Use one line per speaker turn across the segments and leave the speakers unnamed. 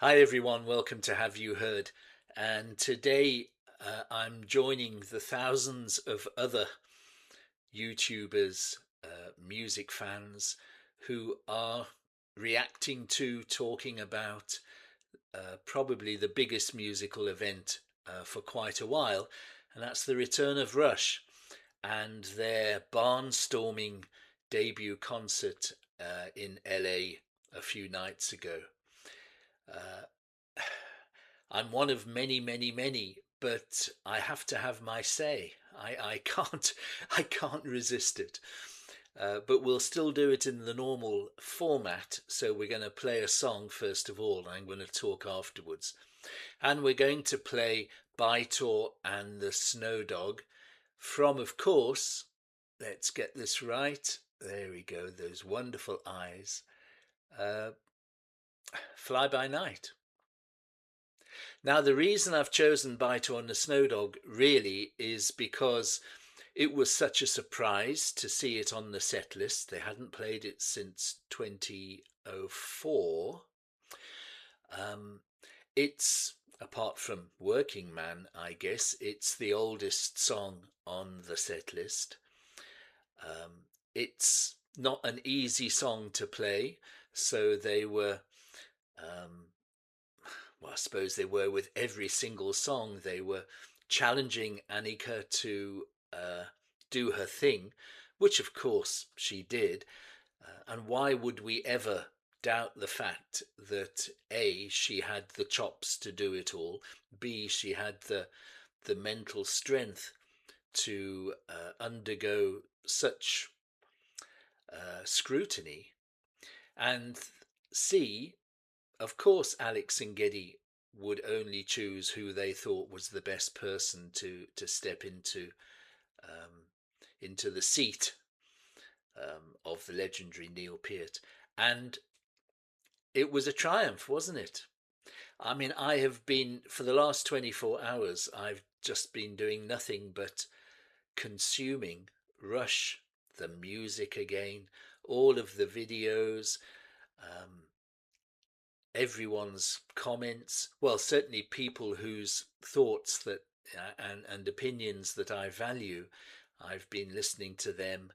Hi everyone, welcome to Have You Heard? And today I'm joining the thousands of other YouTubers, music fans who are reacting to, talking about probably the biggest musical event for quite a while, and that's the return of Rush and their barnstorming debut concert in LA a few nights ago. I'm one of many, but I have to have my say. I can't, I can't resist it. But we'll still do it in the normal format. So we're going to play a song first of all, and I'm going to talk afterwards. And we're going to play By-Tor and the Snow Dog from, of course, let's get this right. There we go, those wonderful eyes. Fly By Night. Now, the reason I've chosen By-Tor and the Snow Dog really is because it was such a surprise to see it on the set list. They hadn't played it since 2004. It's, apart from Working Man, I guess, it's the oldest song on the set list. It's not an easy song to play, so they were... well, I suppose they were with every single song. They were challenging Annika to do her thing, which of course she did. And why would we ever doubt the fact that A, she had the chops to do it all, B, she had the mental strength to undergo such scrutiny, and C, of course, Alex and Geddy would only choose who they thought was the best person to step into the seat of the legendary Neil Peart. And it was a triumph, wasn't it? I mean, I have been, for the last 24 hours, I've just been doing nothing but consuming Rush, the music again, all of the videos, everyone's comments, well, certainly people whose thoughts that and opinions that I value. I've been listening to them.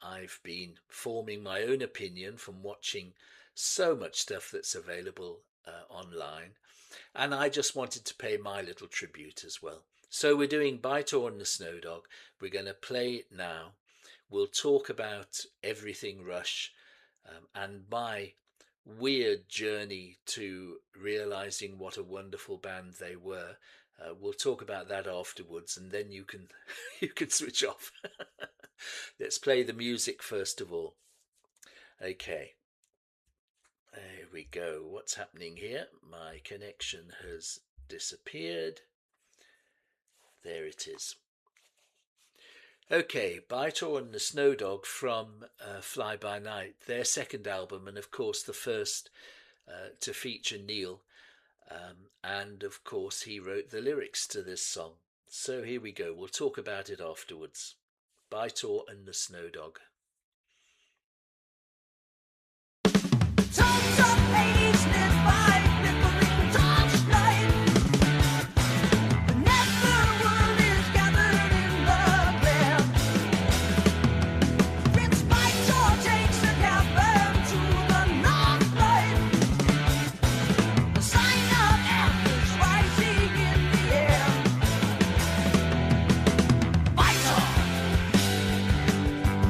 I've been forming my own opinion from watching so much stuff that's available online, and I just wanted to pay my little tribute as well. So we're doing By-Tor and the Snow Dog. We're going to play it now. We'll talk about everything Rush and my weird journey to realizing what a wonderful band they were. We'll talk about that afterwards, and then you can you can switch off. Let's play the music first of all. Okay, there we go. What's happening here? My connection has disappeared. There it is. Okay, By-Tor and the Snow Dog from Fly By Night, their second album, and of course the first to feature Neil. And of course he wrote the lyrics to this song. So here we go, we'll talk about it afterwards. By-Tor and the Snow Dog.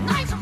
Nice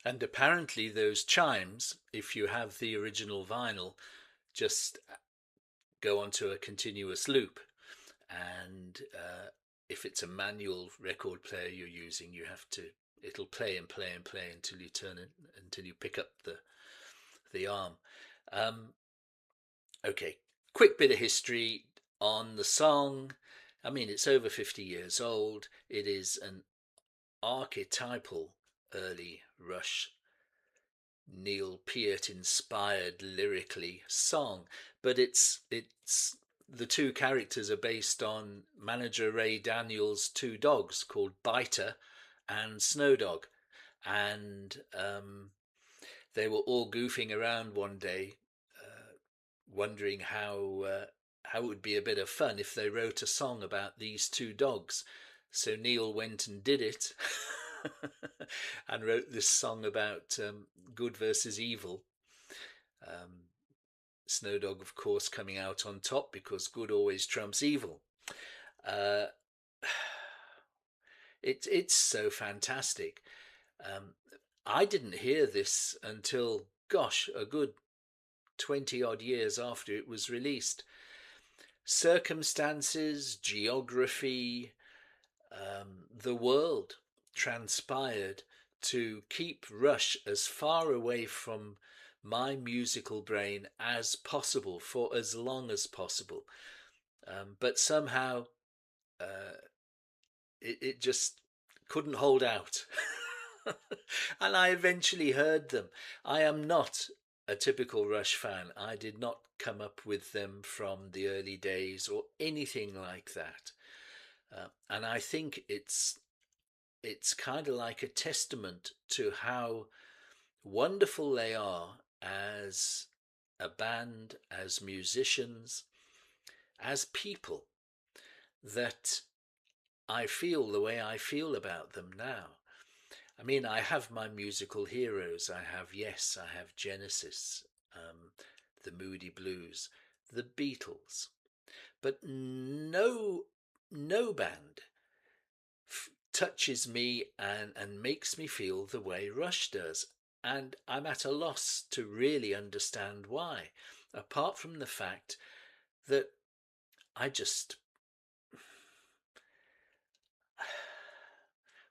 And apparently those chimes, if you have the original vinyl, just go onto a continuous loop. And if it's a manual record player you're using, you have to, it'll play and play and play until you turn it, until you pick up the arm. Um, okay, quick bit of history on the song. I mean, it's over 50 years old. It is an archetypal early Rush Neil Peart inspired lyrically song, but it's the two characters are based on manager Ray Daniels' two dogs called By-Tor and Snow Dog, and they were all goofing around one day, wondering how it would be a bit of fun if they wrote a song about these two dogs. So Neil went and did it and wrote this song about good versus evil. Um, Snow Dog, of course, coming out on top because good always trumps evil. Uh, it's so fantastic. Um, I didn't hear this until, gosh, a good 20 odd years after it was released. Circumstances, geography, the world transpired to keep Rush as far away from my musical brain as possible for as long as possible. But somehow uh, it just couldn't hold out. And I eventually heard them. I am not a typical Rush fan. I did not come up with them from the early days or anything like that. And I think it's kind of like a testament to how wonderful they are as a band, as musicians, as people, that I feel the way I feel about them now. I mean, I have my musical heroes. I have, yes, I have Genesis, the Moody Blues, the Beatles, but no band touches me and makes me feel the way Rush does. And I'm at a loss to really understand why, apart from the fact that I just,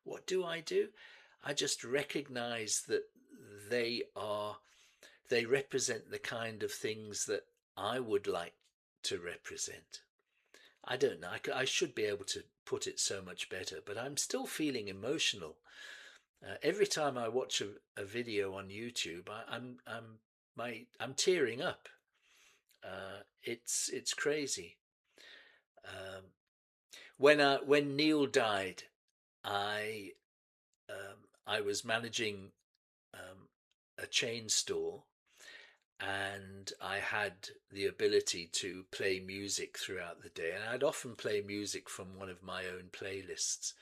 what do? I just recognize that they are, they represent the kind of things that I would like to represent. I don't know. I should be able to put it so much better, but I'm still feeling emotional. Every time I watch a video on YouTube, I'm tearing up. It's crazy. Um, when Neil died, I I was managing um, a chain store, and I had the ability to play music throughout the day, and I'd often play music from one of my own playlists.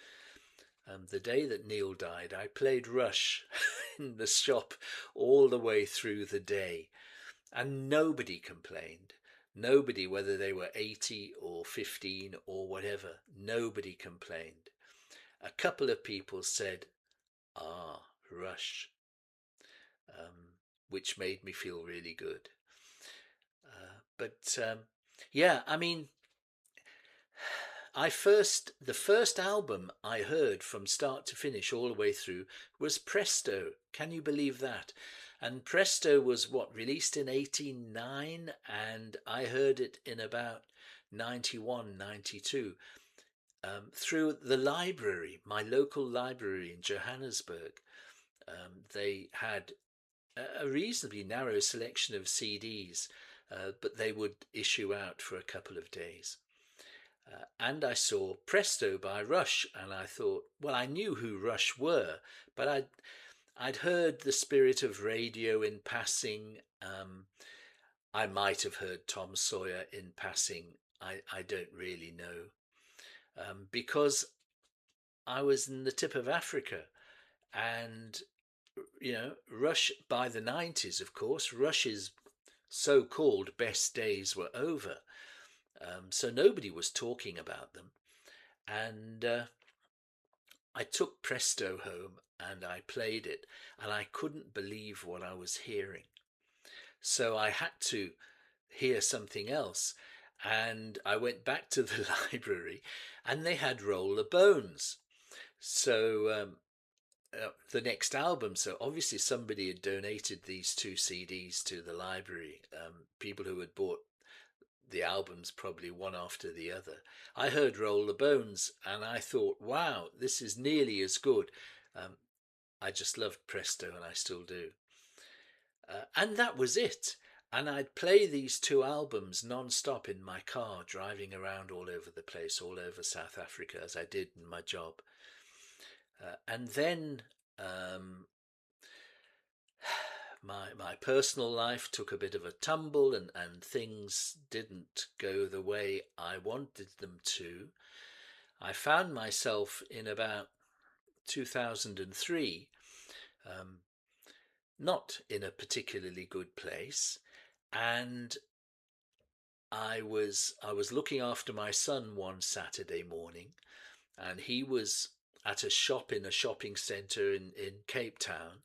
The day that Neil died, I played Rush in the shop all the way through the day, and nobody complained. Nobody, whether they were 80 or 15 or whatever, nobody complained. A couple of people said, "Ah, Rush," which made me feel really good. But yeah, I mean, the first album I heard from start to finish all the way through was Presto. Can you believe that? And Presto was what, released in 89, and I heard it in about 91, 92, through the library, my local library in Johannesburg. They had a reasonably narrow selection of CDs, but they would issue out for a couple of days. And I saw Presto by Rush, and I thought, well, I knew who Rush were, but I'd heard The Spirit of Radio in passing. I might have heard Tom Sawyer in passing. I don't really know, because I was in the tip of Africa, and Rush by the 90s, of course, Rush's so-called best days were over. So nobody was talking about them. And I took Presto home and I played it, and I couldn't believe what I was hearing. So I had to hear something else. And I went back to the library, and they had Roll the Bones. So the next album. So obviously somebody had donated these two CDs to the library. People who had bought the albums probably one after the other. I heard Roll the Bones, and I thought, wow, this is nearly as good. Um, I just loved Presto, and I still do. And that was it. And I'd play these two albums non-stop in my car, driving around all over the place, all over South Africa, as I did in my job. And then um, my personal life took a bit of a tumble, and things didn't go the way I wanted them to. I found myself in about 2003 um, not in a particularly good place, and I was looking after my son one Saturday morning, and he was at a shop in a shopping centre in Cape Town,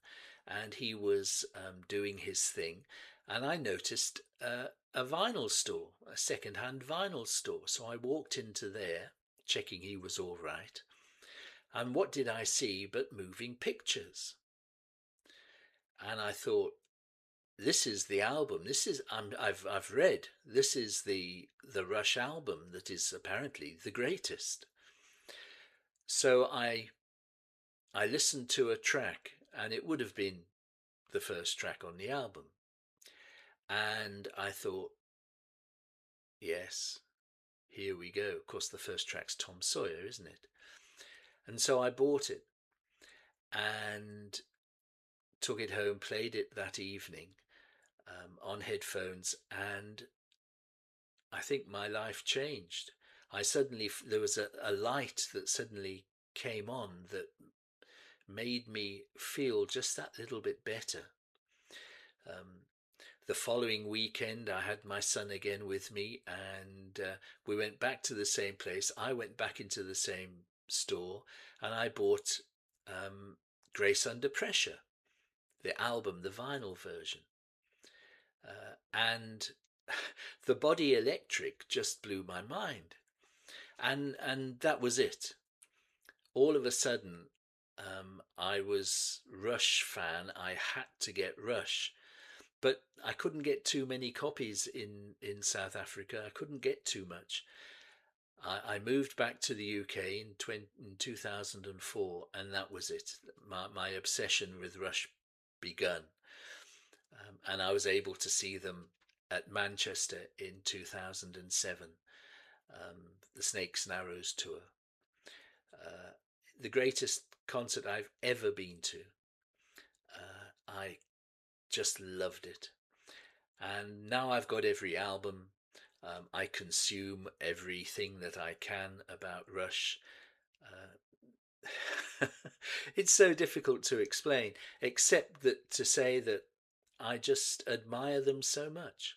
and he was doing his thing, and I noticed a vinyl store, a second-hand vinyl store. So I walked into there, checking he was all right, and what did I see but moving pictures? And I thought, this is the album. This is I've read this is the Rush album that is apparently the greatest. So I listened to a track, and it would have been the first track on the album. And I thought, yes, here we go. Of course, the first track's Tom Sawyer, isn't it? And so I bought it and took it home, played it that evening on headphones, and I think my life changed. There was a light that suddenly came on that made me feel just that little bit better. Um, the following weekend, I had my son again with me, and we went back to the same place. I went back into the same store, and I bought Grace Under Pressure, the album, the vinyl version. And the Body Electric just blew my mind. And that was it. All of a sudden, I was Rush fan. I had to get Rush, but I couldn't get too many copies in South Africa. I couldn't get too much. I moved back to the UK in 2004, and that was it. My obsession with Rush begun, and I was able to see them at Manchester in 2007, the Snakes and Arrows tour. Uh, the greatest concert I've ever been to. I just loved it. And now I've got every album. I consume everything that I can about Rush. It's so difficult to explain, except that to say that I just admire them so much.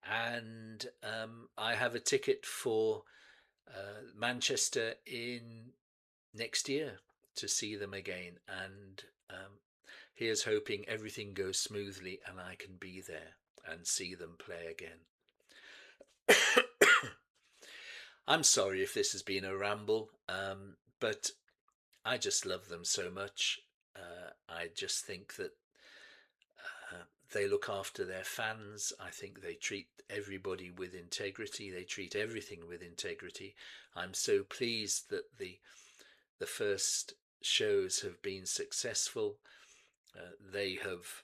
And I have a ticket for Manchester in next year to see them again. And here's hoping everything goes smoothly and I can be there and see them play again. I'm sorry if this has been a ramble, but I just love them so much. I just think that they look after their fans. I think they treat everybody with integrity. They treat everything with integrity. I'm so pleased that the first shows have been successful. They have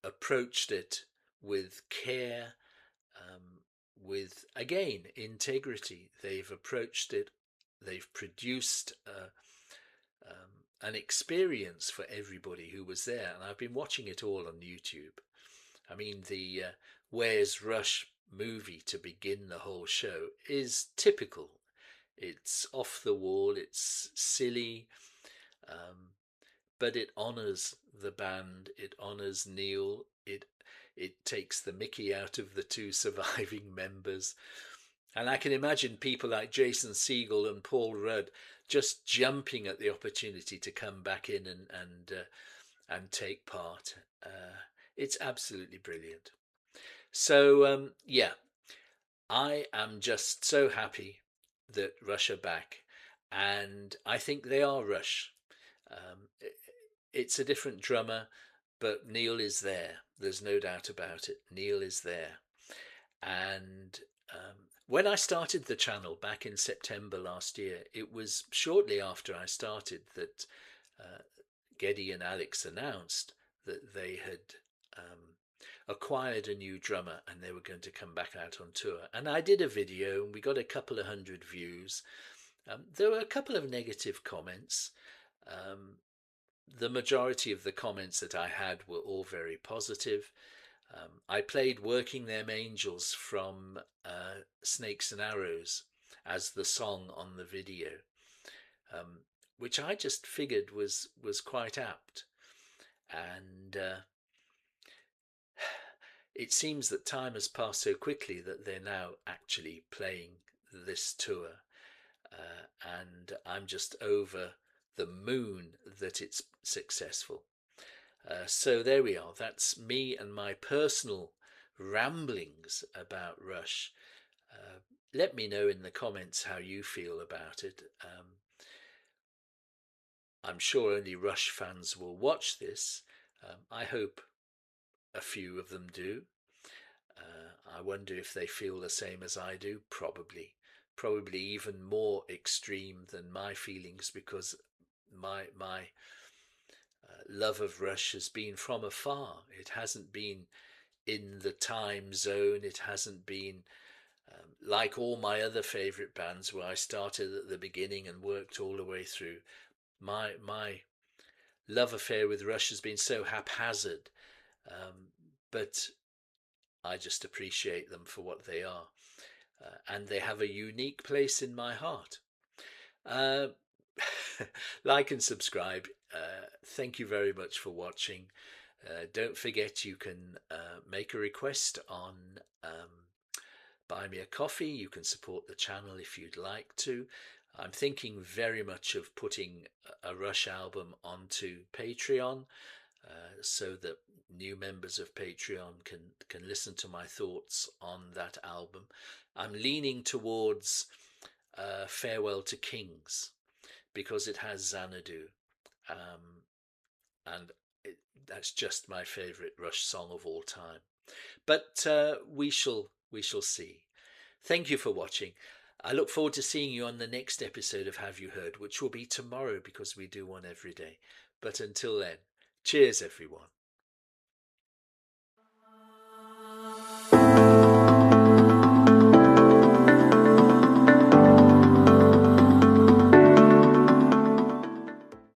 approached it with care, with, again, integrity. They've approached it, they've produced an experience for everybody who was there. And I've been watching it all on YouTube. I mean, the Where's Rush movie to begin the whole show is typical. It's off the wall, it's silly, um, but it honours the band, it honours Neil, it takes the mickey out of the two surviving members. And I can imagine people like Jason Segel and Paul Rudd just jumping at the opportunity to come back in and take part. It's absolutely brilliant. So yeah, I am just so happy that Rush are back, and I think they are Rush. It's a different drummer, but Neil is there. There's no doubt about it. Neil is there. And when I started the channel back in September last year, it was shortly after I started that uh, Geddy and Alex announced that they had um, acquired a new drummer and they were going to come back out on tour. And I did a video and we got a couple of hundred views. There were a couple of negative comments. Um, the majority of the comments that I had were all very positive. I played Working Them Angels from Snakes and Arrows as the song on the video, um, which I just figured was quite apt. And it seems that time has passed so quickly that they're now actually playing this tour. And I'm just over the moon that it's successful. So there we are. That's me and my personal ramblings about Rush. Uh, Let me know in the comments how you feel about it. I'm sure only Rush fans will watch this. I hope a few of them do. I wonder if they feel the same as I do. Probably. Probably even more extreme than my feelings because my love of Rush has been from afar. It hasn't been in the time zone. It hasn't been like all my other favourite bands where I started at the beginning and worked all the way through. My love affair with Rush has been so haphazard, but I just appreciate them for what they are, and they have a unique place in my heart. Uh, like and subscribe. Thank you very much for watching. Don't forget you can make a request on Buy Me a Coffee. You can support the channel if you'd like to. I'm thinking very much of putting a Rush album onto Patreon so that new members of Patreon can listen to my thoughts on that album. I'm leaning towards Farewell to Kings because it has Xanadu, um, and that's just my favourite Rush song of all time. But we shall see. Thank you for watching. I look forward to seeing you on the next episode of Have You Heard, which will be tomorrow because we do one every day. But until then, cheers everyone.